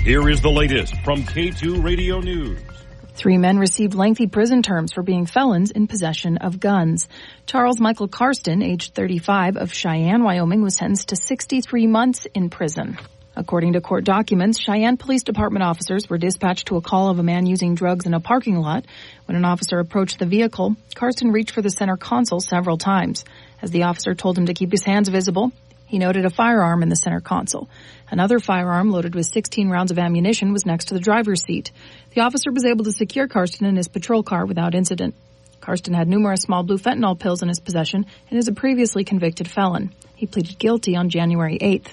Here is the latest from K2 Radio News. 3 men received lengthy prison terms for being felons in possession of guns. Charles Michael Karsten, aged 35, of Cheyenne, Wyoming, was sentenced to 63 months in prison. According to court documents, Cheyenne Police Department officers were dispatched to a call of a man using drugs in a parking lot. When an officer approached the vehicle, Karsten reached for the center console several times. As the officer told him to keep his hands visible, he noted a firearm in the center console. Another firearm loaded with 16 rounds of ammunition was next to the driver's seat. The officer was able to secure Karsten in his patrol car without incident. Karsten had numerous small blue fentanyl pills in his possession and is a previously convicted felon. He pleaded guilty on January 8th.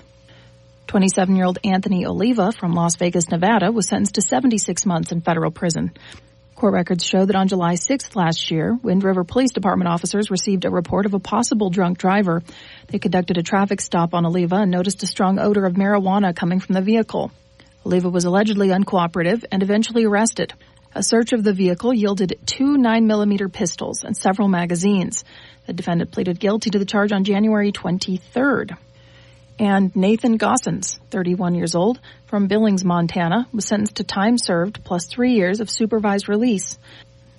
27-year-old Anthony Oliva from Las Vegas, Nevada, was sentenced to 76 months in federal prison. Court records show that on July 6th last year, Wind River Police Department officers received a report of a possible drunk driver. They conducted a traffic stop on Oliva and noticed a strong odor of marijuana coming from the vehicle. Oliva was allegedly uncooperative and eventually arrested. A search of the vehicle yielded 2 9mm pistols and several magazines. The defendant pleaded guilty to the charge on January 23rd. And Nathan Gossens, 31 years old, from Billings, Montana, was sentenced to time served plus 3 years of supervised release.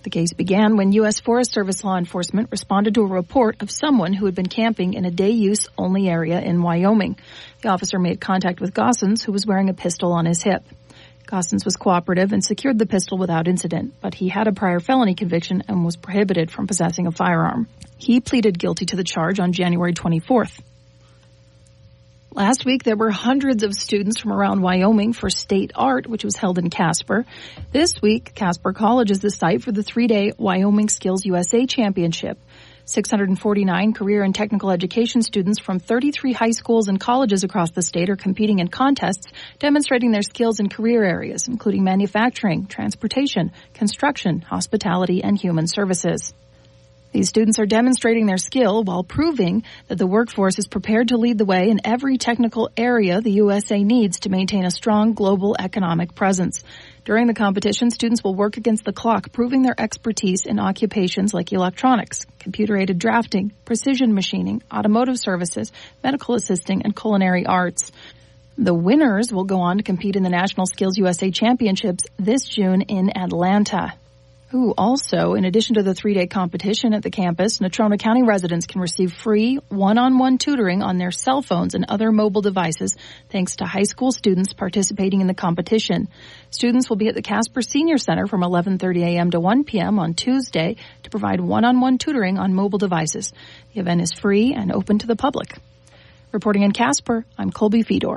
The case began when U.S. Forest Service law enforcement responded to a report of someone who had been camping in a day-use only area in Wyoming. The officer made contact with Gossens, who was wearing a pistol on his hip. Gossens was cooperative and secured the pistol without incident, but he had a prior felony conviction and was prohibited from possessing a firearm. He pleaded guilty to the charge on January 24th. Last week, there were hundreds of students from around Wyoming for State Art, which was held in Casper. This week, Casper College is the site for the 3-day Wyoming Skills USA Championship. 649 career and technical education students from 33 high schools and colleges across the state are competing in contests, demonstrating their skills in career areas, including manufacturing, transportation, construction, hospitality, and human services. These students are demonstrating their skill while proving that the workforce is prepared to lead the way in every technical area the USA needs to maintain a strong global economic presence. During the competition, students will work against the clock, proving their expertise in occupations like electronics, computer-aided drafting, precision machining, automotive services, medical assisting, and culinary arts. The winners will go on to compete in the National Skills USA Championships this June in Atlanta. Also, in addition to the 3-day competition at the campus, Natrona County residents can receive free one-on-one tutoring on their cell phones and other mobile devices thanks to high school students participating in the competition. Students will be at the Casper Senior Center from 11:30 a.m. to 1 p.m. on Tuesday to provide one-on-one tutoring on mobile devices. The event is free and open to the public. Reporting in Casper, I'm Colby Fedor.